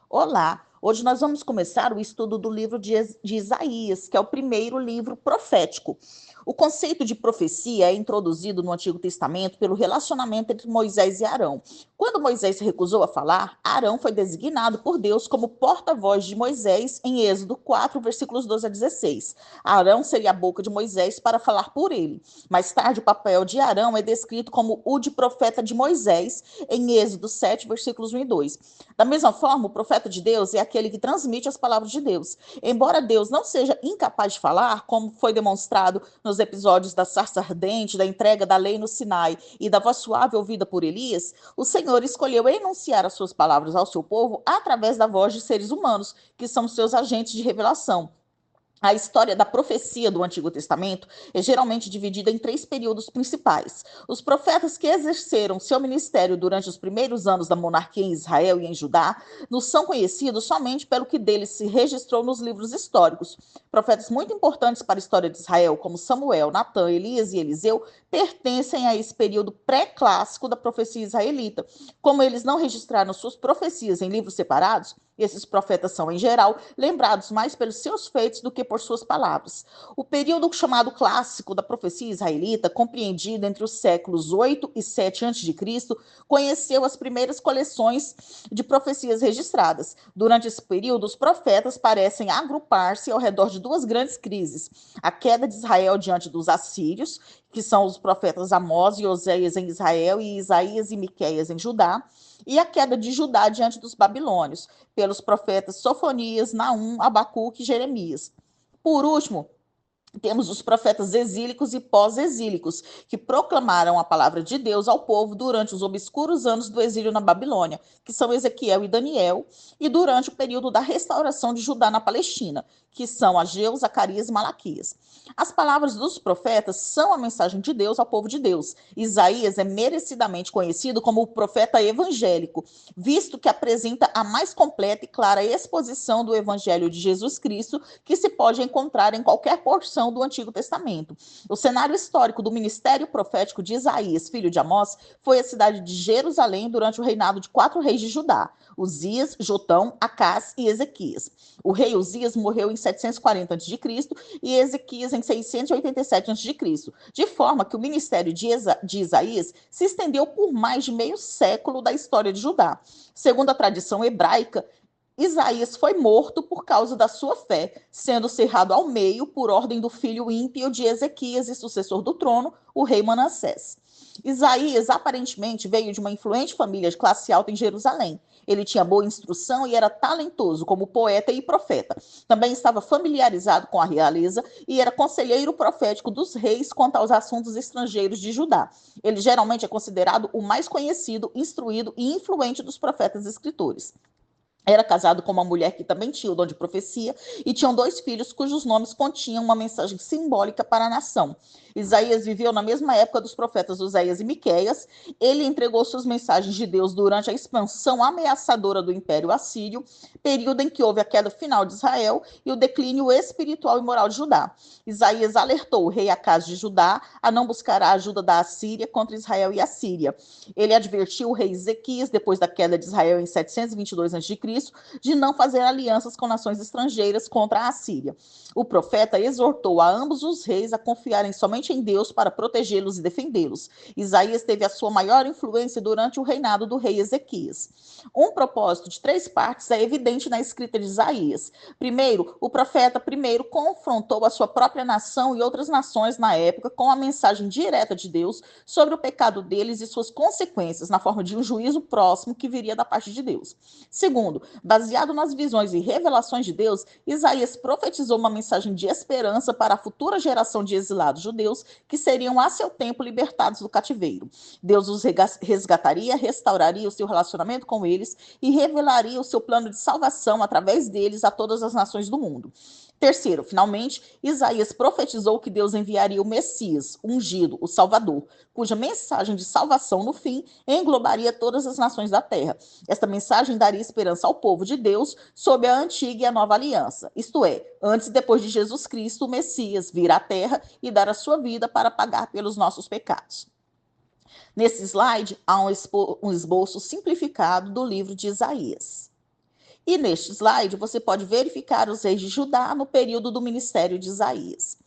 Olá! Hoje nós vamos começar o estudo do livro de Isaías, que é o primeiro livro profético. O conceito de profecia é introduzido no Antigo Testamento pelo relacionamento entre Moisés e Arão. Quando Moisés se recusou a falar, Arão foi designado por Deus como porta-voz de Moisés em Êxodo 4, versículos 12 a 16. Arão seria a boca de Moisés para falar por ele. Mais tarde, o papel de Arão é descrito como o de profeta de Moisés em Êxodo 7, versículos 1 e 2. Da mesma forma, o profeta de Deus é aquele que transmite as palavras de Deus. Embora Deus não seja incapaz de falar, como foi demonstrado nos episódios da sarça ardente, da entrega da lei no Sinai e da voz suave ouvida por Elias, o Senhor escolheu enunciar as suas palavras ao seu povo através da voz de seres humanos, que são seus agentes de revelação. A história da profecia do Antigo Testamento é geralmente dividida em três períodos principais. Os profetas que exerceram seu ministério durante os primeiros anos da monarquia em Israel e em Judá nos são conhecidos somente pelo que deles se registrou nos livros históricos. Profetas muito importantes para a história de Israel, como Samuel, Natã, Elias e Eliseu, pertencem a esse período pré-clássico da profecia israelita. Como eles não registraram suas profecias em livros separados, esses profetas são, em geral, lembrados mais pelos seus feitos do que por suas palavras. O período chamado clássico da profecia israelita, compreendido entre os séculos 8 e 7 a.C., conheceu as primeiras coleções de profecias registradas. Durante esse período, os profetas parecem agrupar-se ao redor de duas grandes crises: a queda de Israel diante dos assírios, que são os profetas Amós e Oséias em Israel e Isaías e Miqueias em Judá, e a queda de Judá diante dos babilônios, pelos profetas Sofonias, Naum, Abacuque e Jeremias. Por último, temos os profetas exílicos e pós-exílicos, que proclamaram a palavra de Deus ao povo durante os obscuros anos do exílio na Babilônia, que são Ezequiel e Daniel, e durante o período da restauração de Judá na Palestina, que são Ageu, Zacarias e Malaquias. As palavras dos profetas são a mensagem de Deus ao povo de Deus. Isaías é merecidamente conhecido como o profeta evangélico, visto que apresenta a mais completa e clara exposição do evangelho de Jesus Cristo que se pode encontrar em qualquer porção do Antigo Testamento. O cenário histórico do ministério profético de Isaías, filho de Amós, foi a cidade de Jerusalém durante o reinado de 4 reis de Judá: Uzias, Jotão, Acás e Ezequias. O rei Uzias morreu em 740 a.C. e Ezequias em 687 a.C., de forma que o ministério de Isaías se estendeu por mais de meio século da história de Judá. Segundo a tradição hebraica, Isaías foi morto por causa da sua fé, sendo cerrado ao meio por ordem do filho ímpio de Ezequias e sucessor do trono, o rei Manassés. Isaías aparentemente veio de uma influente família de classe alta em Jerusalém. Ele tinha boa instrução e era talentoso como poeta e profeta. Também estava familiarizado com a realeza e era conselheiro profético dos reis quanto aos assuntos estrangeiros de Judá. Ele geralmente é considerado o mais conhecido, instruído e influente dos profetas escritores. Era casado com uma mulher que também tinha o dom de profecia e tinham 2 filhos cujos nomes continham uma mensagem simbólica para a nação. Isaías viveu na mesma época dos profetas Oséias e Miqueias. Ele entregou suas mensagens de Deus durante a expansão ameaçadora do Império Assírio, período em que houve a queda final de Israel e o declínio espiritual e moral de Judá. Isaías alertou o rei Acás de Judá a não buscar a ajuda da Assíria contra Israel e a Síria. Ele advertiu o rei Ezequias, depois da queda de Israel em 722 a.C., de não fazer alianças com nações estrangeiras contra a Assíria. O profeta exortou a ambos os reis a confiarem somente em Deus para protegê-los e defendê-los. Isaías teve a sua maior influência durante o reinado do rei Ezequias. Um propósito de 3 partes é evidente na escrita de Isaías. Primeiro, o profeta confrontou a sua própria nação e outras nações na época com a mensagem direta de Deus sobre o pecado deles e suas consequências, na forma de um juízo próximo que viria da parte de Deus. Segundo, baseado nas visões e revelações de Deus, Isaías profetizou uma mensagem de esperança para a futura geração de exilados judeus que seriam a seu tempo libertados do cativeiro. Deus os resgataria, restauraria o seu relacionamento com eles e revelaria o seu plano de salvação através deles a todas as nações do mundo. Terceiro, finalmente, Isaías profetizou que Deus enviaria o Messias, ungido, o Salvador, cuja mensagem de salvação no fim englobaria todas as nações da terra. Esta mensagem daria esperança ao povo de Deus sob a antiga e a nova aliança, isto é, antes e depois de Jesus Cristo, o Messias vir à terra e dar a sua vida para pagar pelos nossos pecados. Nesse slide há um esboço simplificado do livro de Isaías. E neste slide você pode verificar os reis de Judá no período do ministério de Isaías.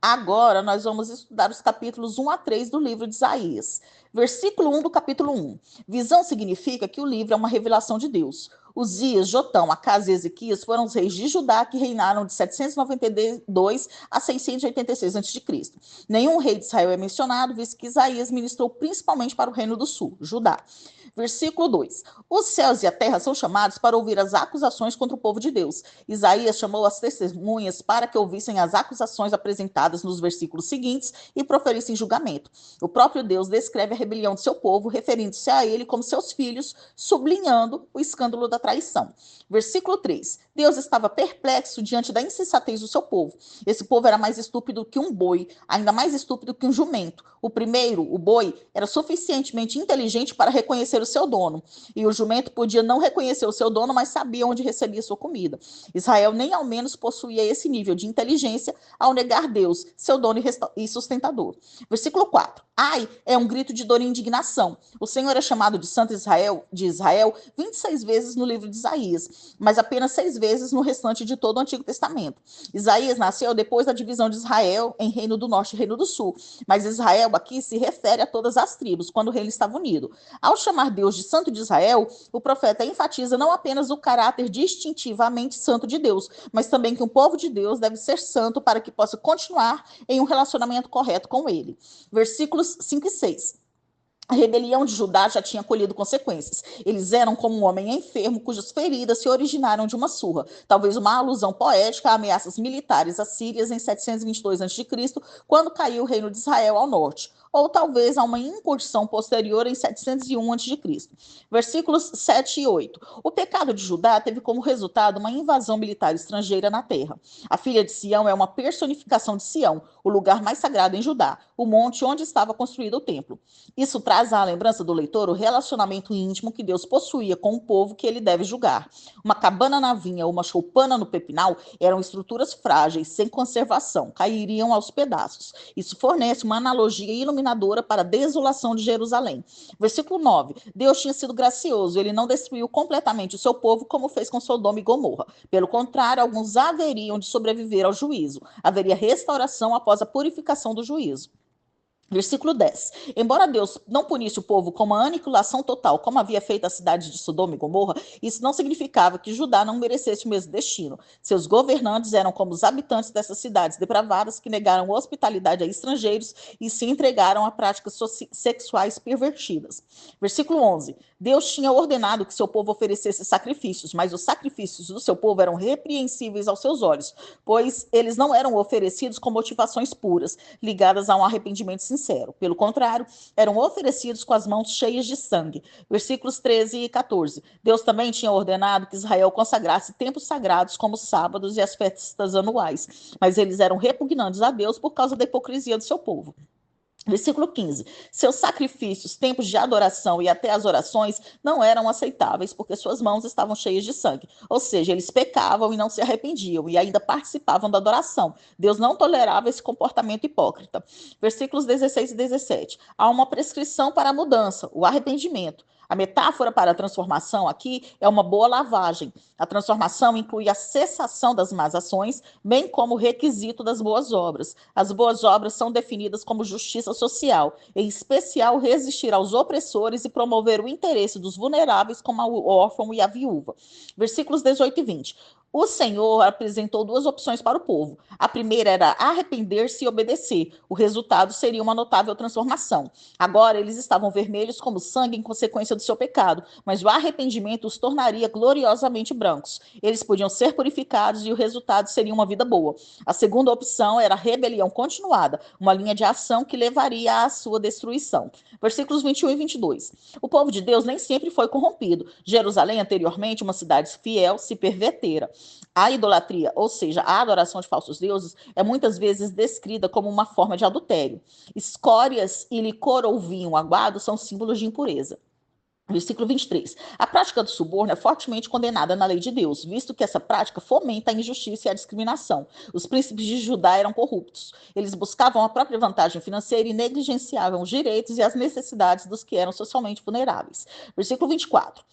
Agora nós vamos estudar os capítulos 1 a 3 do livro de Isaías. Versículo 1 do capítulo 1. Visão significa que o livro é uma revelação de Deus. Uzias, Jotão, Acaz e Ezequias foram os reis de Judá que reinaram de 792 a 686 a.C. Nenhum rei de Israel é mencionado, visto que Isaías ministrou principalmente para o reino do sul, Judá. Versículo 2. Os céus e a terra são chamados para ouvir as acusações contra o povo de Deus. Isaías chamou as testemunhas para que ouvissem as acusações apresentadas nos versículos seguintes e proferissem julgamento. O próprio Deus descreve a rebelião de seu povo, referindo-se a ele como seus filhos, sublinhando o escândalo da traição. Versículo 3. Deus estava perplexo diante da insensatez do seu povo. Esse povo era mais estúpido que um boi, ainda mais estúpido que um jumento. O primeiro, o boi, era suficientemente inteligente para reconhecer o seu dono. E o jumento podia não reconhecer o seu dono, mas sabia onde recebia sua comida. Israel nem ao menos possuía esse nível de inteligência ao negar Deus, seu dono e sustentador. Versículo 4. Ai, é um grito de dor e indignação. O Senhor é chamado de Santo de Israel 26 vezes no livro de Isaías, mas apenas 6 vezes no restante de todo o Antigo Testamento. Isaías nasceu depois da divisão de Israel em Reino do Norte e Reino do Sul, mas Israel aqui se refere a todas as tribos, quando o reino estava unido. Ao chamar Deus de Santo de Israel, o profeta enfatiza não apenas o caráter distintivamente santo de Deus, mas também que o povo de Deus deve ser santo para que possa continuar em um relacionamento correto com ele. Versículos 5 e 6. A rebelião de Judá já tinha colhido consequências. Eles eram como um homem enfermo cujas feridas se originaram de uma surra. Talvez uma alusão poética a ameaças militares assírias em 722 a.C., quando caiu o reino de Israel ao norte. Ou talvez a uma incursão posterior em 701 a.C. Versículos 7 e 8. O pecado de Judá teve como resultado uma invasão militar estrangeira na terra. A filha de Sião é uma personificação de Sião, o lugar mais sagrado em Judá, o monte onde estava construído o templo. Isso traz à lembrança do leitor o relacionamento íntimo que Deus possuía com o povo que ele deve julgar. Uma cabana na vinha ou uma choupana no pepinal eram estruturas frágeis, sem conservação, cairiam aos pedaços. Isso fornece uma analogia iluminadora para a desolação de Jerusalém. Versículo 9. Deus tinha sido gracioso, ele não destruiu completamente o seu povo como fez com Sodoma e Gomorra. Pelo contrário, alguns haveriam de sobreviver ao juízo. Haveria restauração após a purificação do juízo. Versículo 10. Embora Deus não punisse o povo com uma aniquilação total, como havia feito a cidade de Sodoma e Gomorra, isso não significava que Judá não merecesse o mesmo destino. Seus governantes eram como os habitantes dessas cidades depravadas que negaram hospitalidade a estrangeiros e se entregaram a práticas sexuais pervertidas. Versículo 11. Deus tinha ordenado que seu povo oferecesse sacrifícios, mas os sacrifícios do seu povo eram repreensíveis aos seus olhos, pois eles não eram oferecidos com motivações puras, ligadas a um arrependimento sincero. Pelo contrário, eram oferecidos com as mãos cheias de sangue. Versículos 13 e 14. Deus também tinha ordenado que Israel consagrasse tempos sagrados como os sábados e as festas anuais, mas eles eram repugnantes a Deus por causa da hipocrisia do seu povo. Versículo 15. Seus sacrifícios, tempos de adoração e até as orações não eram aceitáveis, porque suas mãos estavam cheias de sangue. Ou seja, eles pecavam e não se arrependiam, e ainda participavam da adoração. Deus não tolerava esse comportamento hipócrita. Versículos 16 e 17. Há uma prescrição para a mudança, o arrependimento. A metáfora para a transformação aqui é uma boa lavagem. A transformação inclui a cessação das más ações, bem como o requisito das boas obras. As boas obras são definidas como justiça social, em especial resistir aos opressores e promover o interesse dos vulneráveis, como o órfão e a viúva. Versículos 18 e 20. O Senhor apresentou duas opções para o povo. A primeira era arrepender-se e obedecer. O resultado seria uma notável transformação. Agora eles estavam vermelhos como sangue em consequência do seu pecado, mas o arrependimento os tornaria gloriosamente brancos. Eles podiam ser purificados e o resultado seria uma vida boa. A segunda opção era a rebelião continuada, uma linha de ação que levaria à sua destruição. Versículos 21 e 22. O povo de Deus nem sempre foi corrompido. Jerusalém, anteriormente uma cidade fiel, se pervertera. A idolatria, ou seja, a adoração de falsos deuses, é muitas vezes descrita como uma forma de adultério. Escórias e licor ou vinho aguado são símbolos de impureza. Versículo 23. A prática do suborno é fortemente condenada na lei de Deus, visto que essa prática fomenta a injustiça e a discriminação. Os príncipes de Judá eram corruptos. Eles buscavam a própria vantagem financeira e negligenciavam os direitos e as necessidades dos que eram socialmente vulneráveis. Versículo 24.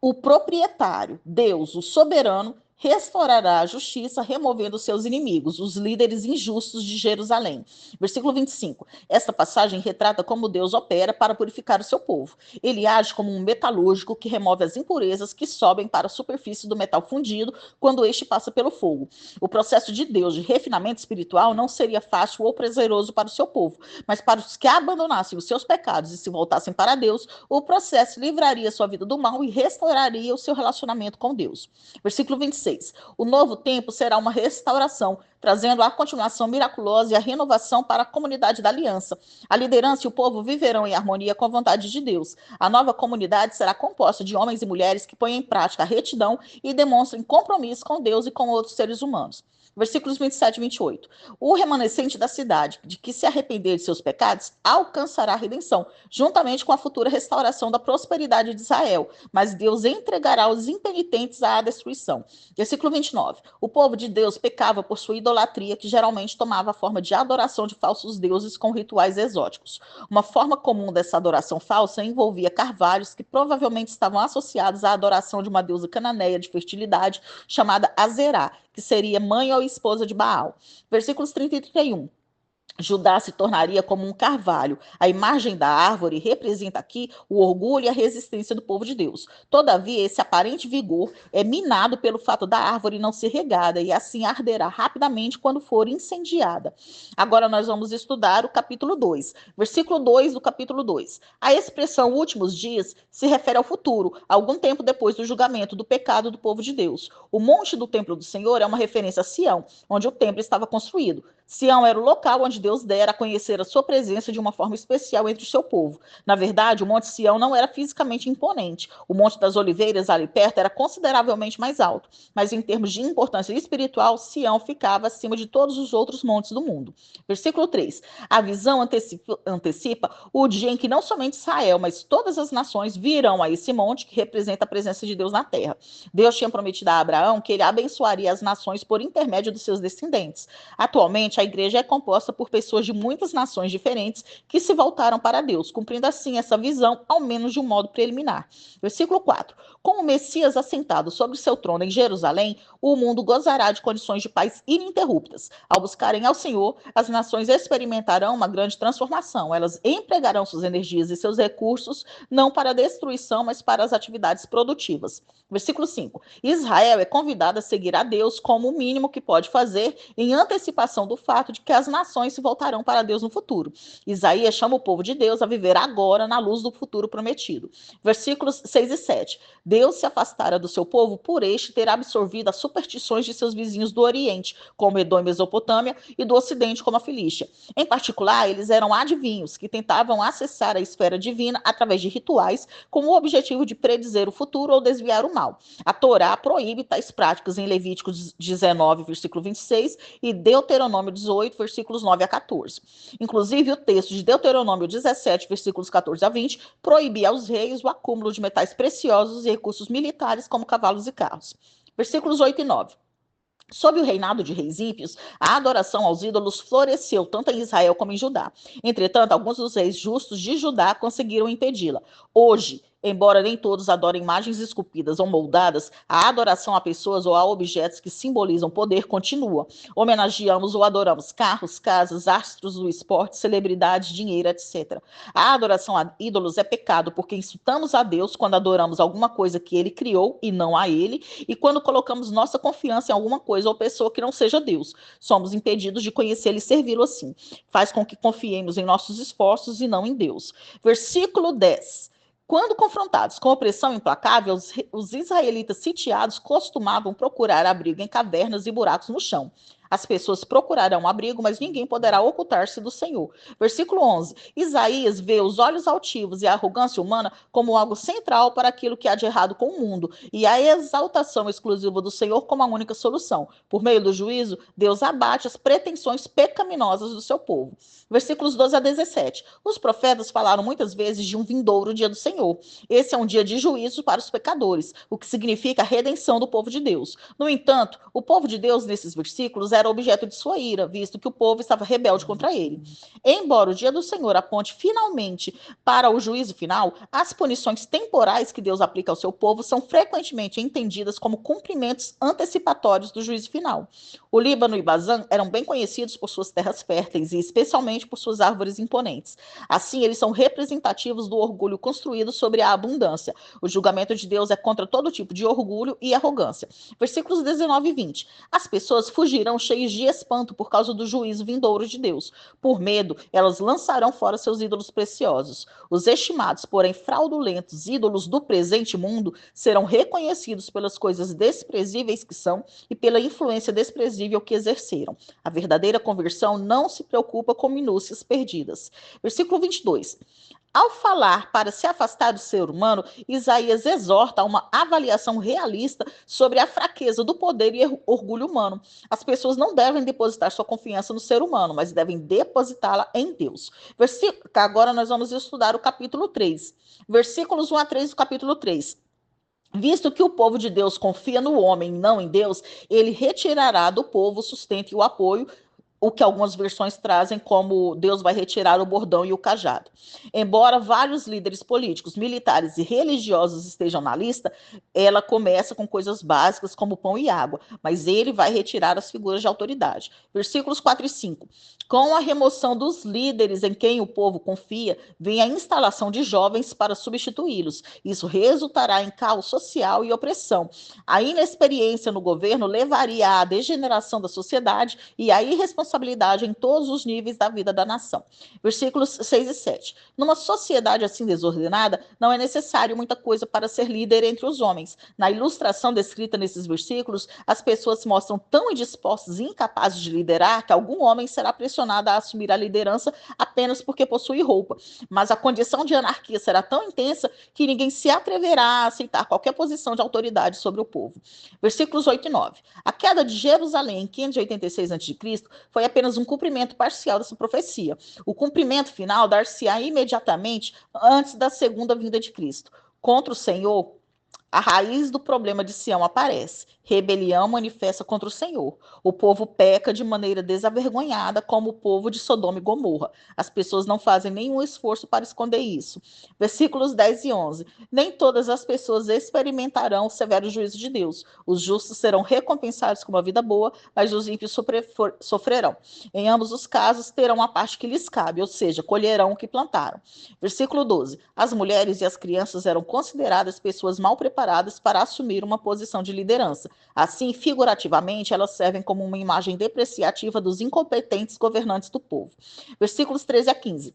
O proprietário, Deus, o soberano, restaurará a justiça, removendo seus inimigos, os líderes injustos de Jerusalém. Versículo 25. Esta passagem retrata como Deus opera para purificar o seu povo. Ele age como um metalúrgico que remove as impurezas que sobem para a superfície do metal fundido quando este passa pelo fogo. O processo de Deus de refinamento espiritual não seria fácil ou prazeroso para o seu povo, mas para os que abandonassem os seus pecados e se voltassem para Deus, o processo livraria sua vida do mal e restauraria o seu relacionamento com Deus. Versículo 26. O novo tempo será uma restauração, trazendo a continuação miraculosa e a renovação para a comunidade da aliança. A liderança e o povo viverão em harmonia com a vontade de Deus. A nova comunidade será composta de homens e mulheres que põem em prática a retidão e demonstrem compromisso com Deus e com outros seres humanos. Versículos 27 e 28. O remanescente da cidade, de que se arrepender de seus pecados, alcançará a redenção, juntamente com a futura restauração da prosperidade de Israel. Mas Deus entregará os impenitentes à destruição. Versículo 29. O povo de Deus pecava por sua idolatria, que geralmente tomava a forma de adoração de falsos deuses com rituais exóticos. Uma forma comum dessa adoração falsa envolvia carvalhos que provavelmente estavam associados à adoração de uma deusa cananeia de fertilidade chamada Azerá, que seria mãe ou esposa de Baal. Versículos 30 e 31. Judá se tornaria como um carvalho. A imagem da árvore representa aqui o orgulho e a resistência do povo de Deus. Todavia, esse aparente vigor é minado pelo fato da árvore não ser regada e assim arderá rapidamente quando for incendiada. Agora nós vamos estudar o capítulo 2, versículo 2 do capítulo 2. A expressão últimos dias se refere ao futuro, algum tempo depois do julgamento do pecado do povo de Deus. O monte do templo do Senhor é uma referência a Sião, onde o templo estava construído. Sião era o local onde Deus dera a conhecer a sua presença de uma forma especial entre o seu povo. Na verdade, o Monte Sião não era fisicamente imponente. O Monte das Oliveiras, ali perto, era consideravelmente mais alto. Mas em termos de importância espiritual, Sião ficava acima de todos os outros montes do mundo. Versículo 3. A visão antecipa o dia em que não somente Israel, mas todas as nações virão a esse monte que representa a presença de Deus na terra. Deus tinha prometido a Abraão que ele abençoaria as nações por intermédio dos seus descendentes. Atualmente, a igreja é composta por pessoas de muitas nações diferentes que se voltaram para Deus, cumprindo assim essa visão, ao menos de um modo preliminar. Versículo 4. Com o Messias assentado sobre seu trono em Jerusalém, o mundo gozará de condições de paz ininterruptas. Ao buscarem ao Senhor, as nações experimentarão uma grande transformação. Elas empregarão suas energias e seus recursos não para a destruição, mas para as atividades produtivas. Versículo 5. Israel é convidado a seguir a Deus como o mínimo que pode fazer em antecipação do fato de que as nações se voltarão para Deus no futuro. Isaías chama o povo de Deus a viver agora na luz do futuro prometido. Versículos 6 e 7. Deus se afastara do seu povo por este ter absorvido as superstições de seus vizinhos do Oriente, como Edom e Mesopotâmia, e do Ocidente, como a Filístia. Em particular, eles eram adivinhos que tentavam acessar a esfera divina através de rituais, com o objetivo de predizer o futuro ou desviar o mal. A Torá proíbe tais práticas em Levítico 19, versículo 26, e Deuteronômio 18, versículos 9 a 14. Inclusive, o texto de Deuteronômio 17, versículos 14 a 20, proibia aos reis o acúmulo de metais preciosos e recursos militares, como cavalos e carros. Versículos 8 e 9. Sob o reinado de reis ímpios, a adoração aos ídolos floresceu tanto em Israel como em Judá. Entretanto, alguns dos reis justos de Judá conseguiram impedi-la. Hoje, embora nem todos adorem imagens esculpidas ou moldadas, a adoração a pessoas ou a objetos que simbolizam poder continua. Homenageamos ou adoramos carros, casas, astros do esporte, celebridades, dinheiro, etc. A adoração a ídolos é pecado porque insultamos a Deus quando adoramos alguma coisa que ele criou e não a ele, e quando colocamos nossa confiança em alguma coisa ou pessoa que não seja Deus. Somos impedidos de conhecê-lo e servi-lo assim. Faz com que confiemos em nossos esforços e não em Deus. Versículo 10. Quando confrontados com opressão implacável, os israelitas sitiados costumavam procurar abrigo em cavernas e buracos no chão. As pessoas procurarão abrigo, mas ninguém poderá ocultar-se do Senhor. Versículo 11. Isaías vê os olhos altivos e a arrogância humana como algo central para aquilo que há de errado com o mundo, e a exaltação exclusiva do Senhor como a única solução. Por meio do juízo, Deus abate as pretensões pecaminosas do seu povo. Versículos 12 a 17. Os profetas falaram muitas vezes de um vindouro dia do Senhor. Esse é um dia de juízo para os pecadores, o que significa a redenção do povo de Deus. No entanto, o povo de Deus, nesses versículos, era objeto de sua ira, visto que o povo estava rebelde contra ele. Embora o dia do Senhor aponte finalmente para o juízo final, as punições temporais que Deus aplica ao seu povo são frequentemente entendidas como cumprimentos antecipatórios do juízo final. O Líbano e Bazã eram bem conhecidos por suas terras férteis e especialmente por suas árvores imponentes. Assim, eles são representativos do orgulho construído sobre a abundância. O julgamento de Deus é contra todo tipo de orgulho e arrogância. Versículos 19 e 20. As pessoas fugirão cheias de espanto por causa do juízo vindouro de Deus. Por medo, elas lançarão fora seus ídolos preciosos. Os estimados, porém fraudulentos ídolos do presente mundo serão reconhecidos pelas coisas desprezíveis que são e pela influência desprezível que exerceram. A verdadeira conversão não se preocupa com minúcias perdidas. Versículo 22. Ao falar para se afastar do ser humano, Isaías exorta a uma avaliação realista sobre a fraqueza do poder e orgulho humano. As pessoas não devem depositar sua confiança no ser humano, mas devem depositá-la em Deus. Agora nós vamos estudar o capítulo 3, versículos 1 a 3 do capítulo 3. Visto que o povo de Deus confia no homem, não em Deus, ele retirará do povo o sustento e o apoio, o que algumas versões trazem como Deus vai retirar o bordão e o cajado. Embora vários líderes políticos, militares e religiosos estejam na lista, ela começa com coisas básicas como pão e água, mas ele vai retirar as figuras de autoridade. Versículos 4 e 5. Com a remoção dos líderes em quem o povo confia, vem a instalação de jovens para substituí-los. Isso resultará em caos social e opressão. A inexperiência no governo levaria à degeneração da sociedade e à irresponsabilidade em todos os níveis da vida da nação. Versículos 6 e 7. Numa sociedade assim desordenada, não é necessário muita coisa para ser líder entre os homens. Na ilustração descrita nesses versículos, as pessoas se mostram tão indispostas e incapazes de liderar que algum homem será pressionado a assumir a liderança apenas porque possui roupa. Mas a condição de anarquia será tão intensa que ninguém se atreverá a aceitar qualquer posição de autoridade sobre o povo. Versículos 8 e 9. A queda de Jerusalém em 586 a.C. foi apenas um cumprimento parcial dessa profecia. O cumprimento final dar-se-á imediatamente antes da segunda vinda de Cristo. Contra o Senhor, a raiz do problema de Sião aparece. Rebelião manifesta contra o Senhor. O povo peca de maneira desavergonhada, como o povo de Sodoma e Gomorra. As pessoas não fazem nenhum esforço para esconder isso. Versículos 10 e 11. Nem todas as pessoas experimentarão o severo juízo de Deus. Os justos serão recompensados com uma vida boa, mas os ímpios sofrerão. Em ambos os casos, terão a parte que lhes cabe, ou seja, colherão o que plantaram. Versículo 12. As mulheres e as crianças eram consideradas pessoas mal preparadas para assumir uma posição de liderança. Assim, figurativamente, elas servem como uma imagem depreciativa dos incompetentes governantes do povo. Versículos 13 a 15.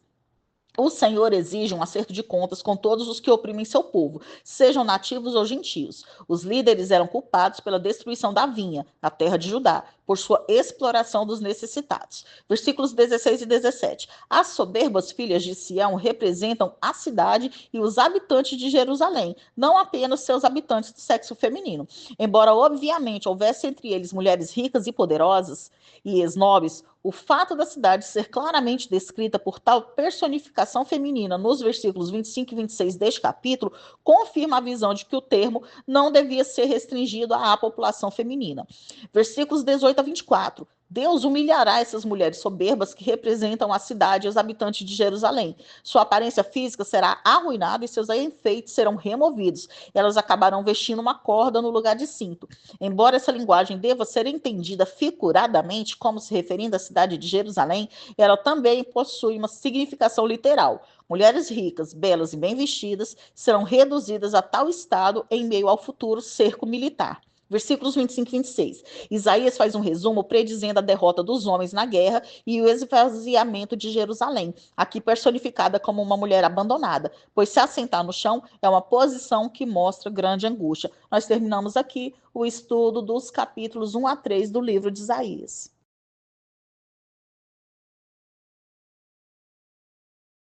O Senhor exige um acerto de contas com todos os que oprimem seu povo, sejam nativos ou gentios. Os líderes eram culpados pela destruição da vinha, a terra de Judá, por sua exploração dos necessitados. Versículos 16 e 17. As soberbas filhas de Sião representam a cidade e os habitantes de Jerusalém, não apenas seus habitantes do sexo feminino. Embora, obviamente, houvesse entre eles mulheres ricas e poderosas e esnobres, o fato da cidade ser claramente descrita por tal personificação feminina nos versículos 25 e 26 deste capítulo confirma a visão de que o termo não devia ser restringido à população feminina. Versículos 18 a 24. Deus humilhará essas mulheres soberbas que representam a cidade e os habitantes de Jerusalém. Sua aparência física será arruinada e seus enfeites serão removidos. Elas acabarão vestindo uma corda no lugar de cinto. Embora essa linguagem deva ser entendida figuradamente como se referindo à cidade de Jerusalém, ela também possui uma significação literal. Mulheres ricas, belas e bem vestidas serão reduzidas a tal estado em meio ao futuro cerco militar. Versículos 25 e 26. Isaías faz um resumo predizendo a derrota dos homens na guerra e o esvaziamento de Jerusalém, aqui personificada como uma mulher abandonada, pois se assentar no chão é uma posição que mostra grande angústia. Nós terminamos aqui o estudo dos capítulos 1 a 3 do livro de Isaías.